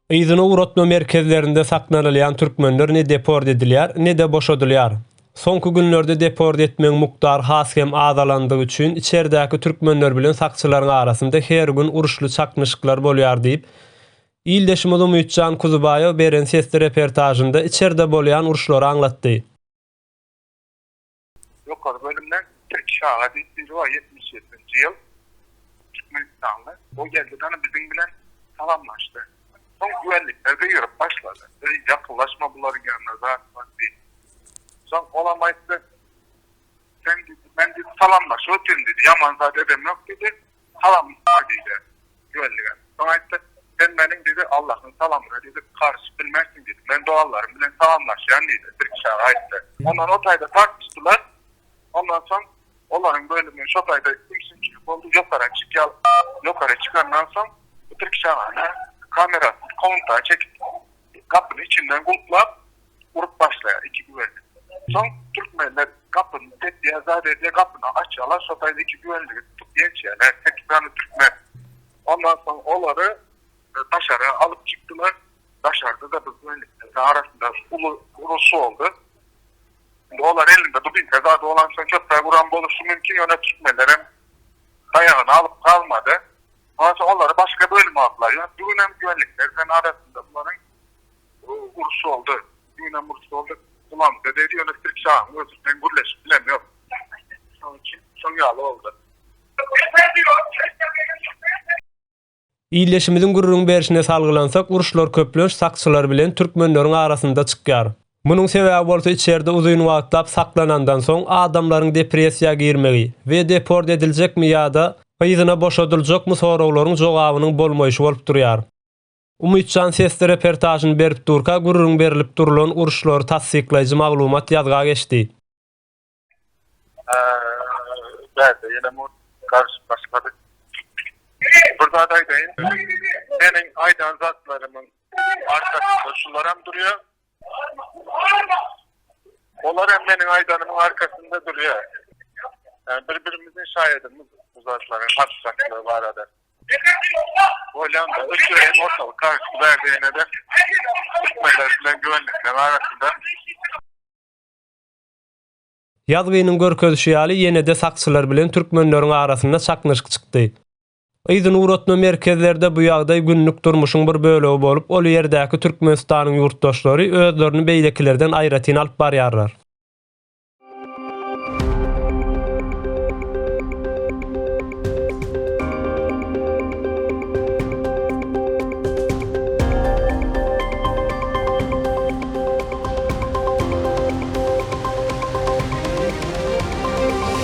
Yzyny uratma merkezlerinde saklanylýan türkmenler ne deport edilýär, ne de boşadylýar. Soňky günlerde deport etmeň mukdary haskem azalandygy üçin içeridäki türkmenler bilen sakçylaryň arasynda her gün uruşly çaknyşyklar bolýar diýip İldeşimiz Umytjan Kuzubaýew beren sesli reportajynda içeride bolýan uruşlary aňlatdy. Yukarı bölümden Türkşah'a dittiği var 77. yıl Türkmenistanlı. O geldi bana bizim bilen salamlaştı. Son güvenliklerde yürüp başladı. Böyle yakınlaşma bunların yanına zaten değil. Son olamaydı. Ben dedi salamlaş otur dedi. Yaman zaten edem yok dedi. Salamlaş dedi. Güvenlik. Sonra işte sen benim dedi Allah'ın salamına dedi karşı bilmezsin dedi. Ben doğallarım bilen salamlaşan dedi. Türkşah'a işte. Ondan o tayda tartıştılar. Ondan sonra olayın bölümü şotayda kimsinçilik oldu. Yukarı çıkandan sonra bu Türkşah'a kamerası kontağı çekip kapının içinden kulplap vurup başlaya iki güvenlik. Son Türkmenler kapının tepkiye zade diye kapını açıyorlar. Şotayda iki güvenlik tutup geçiyorlar. 8 tane Türkmen. Ondan sonra onları dışarı alıp çıktılar. Dışarıda da bu güvenliklerin arasında ulusu oldu. Dolar elinde dubin kazada olan son köprüye vuran boluşu mümkün yöne Türkmenlerin dayağını alıp kalmadı. Ondan sonra onları başka bölüme aldılar. Yani düğünem güvenliklerden arasında bunların vuruşu oldu. Düğünem vuruşu oldu. Ulan dedi yöne Türkşah'ın özürden gürleşip bilemiyor. Son için son yağlı oldu. İlleşimizin gururun berişine salgılansak uruşlar köplönç sakçylar bilen türkmenleriň arasynda çykýar. Munyň sebäbi bolsa içeride uzun wagtlap saklanandan soň adamlaryň depressiýaga girmegi we deport ediljekmi ýa-da ýyzyna boşadyljekmi soraglaryň jogabynyň bolmaýyşy bolup durýar. Umytjan sesli reportajyny berip durka gururun berilip durulan uruşlary tasdiklaýjy maglumat ýazga geçdi. Bäde ýene karşı başladyk. Burada da aydayın. Benim aydan zatlarımın arkasında şular duruyor. Onlar hem benim aydanımın arkasında duruyor. Yani birbirimizin şahidimiz uzatların hassaslığı var arada. Hollanda ötüyorum ortalık karşı verdiğine de Türkmenler güvenlikler arasında. Ýazgynyň görkezişi ýaly ýene-de sakçylar bilen türkmenleriň arasynda çaknyşyk çykdy. Yzyny uratma merkezlerde bu ýagdaý günlük durmuşyň bir bölegi bolup, ol ýerdäki Türkmenistanyň ýurtdaşlary özlerini beýlekilerden aýratyn alyp barýarlar.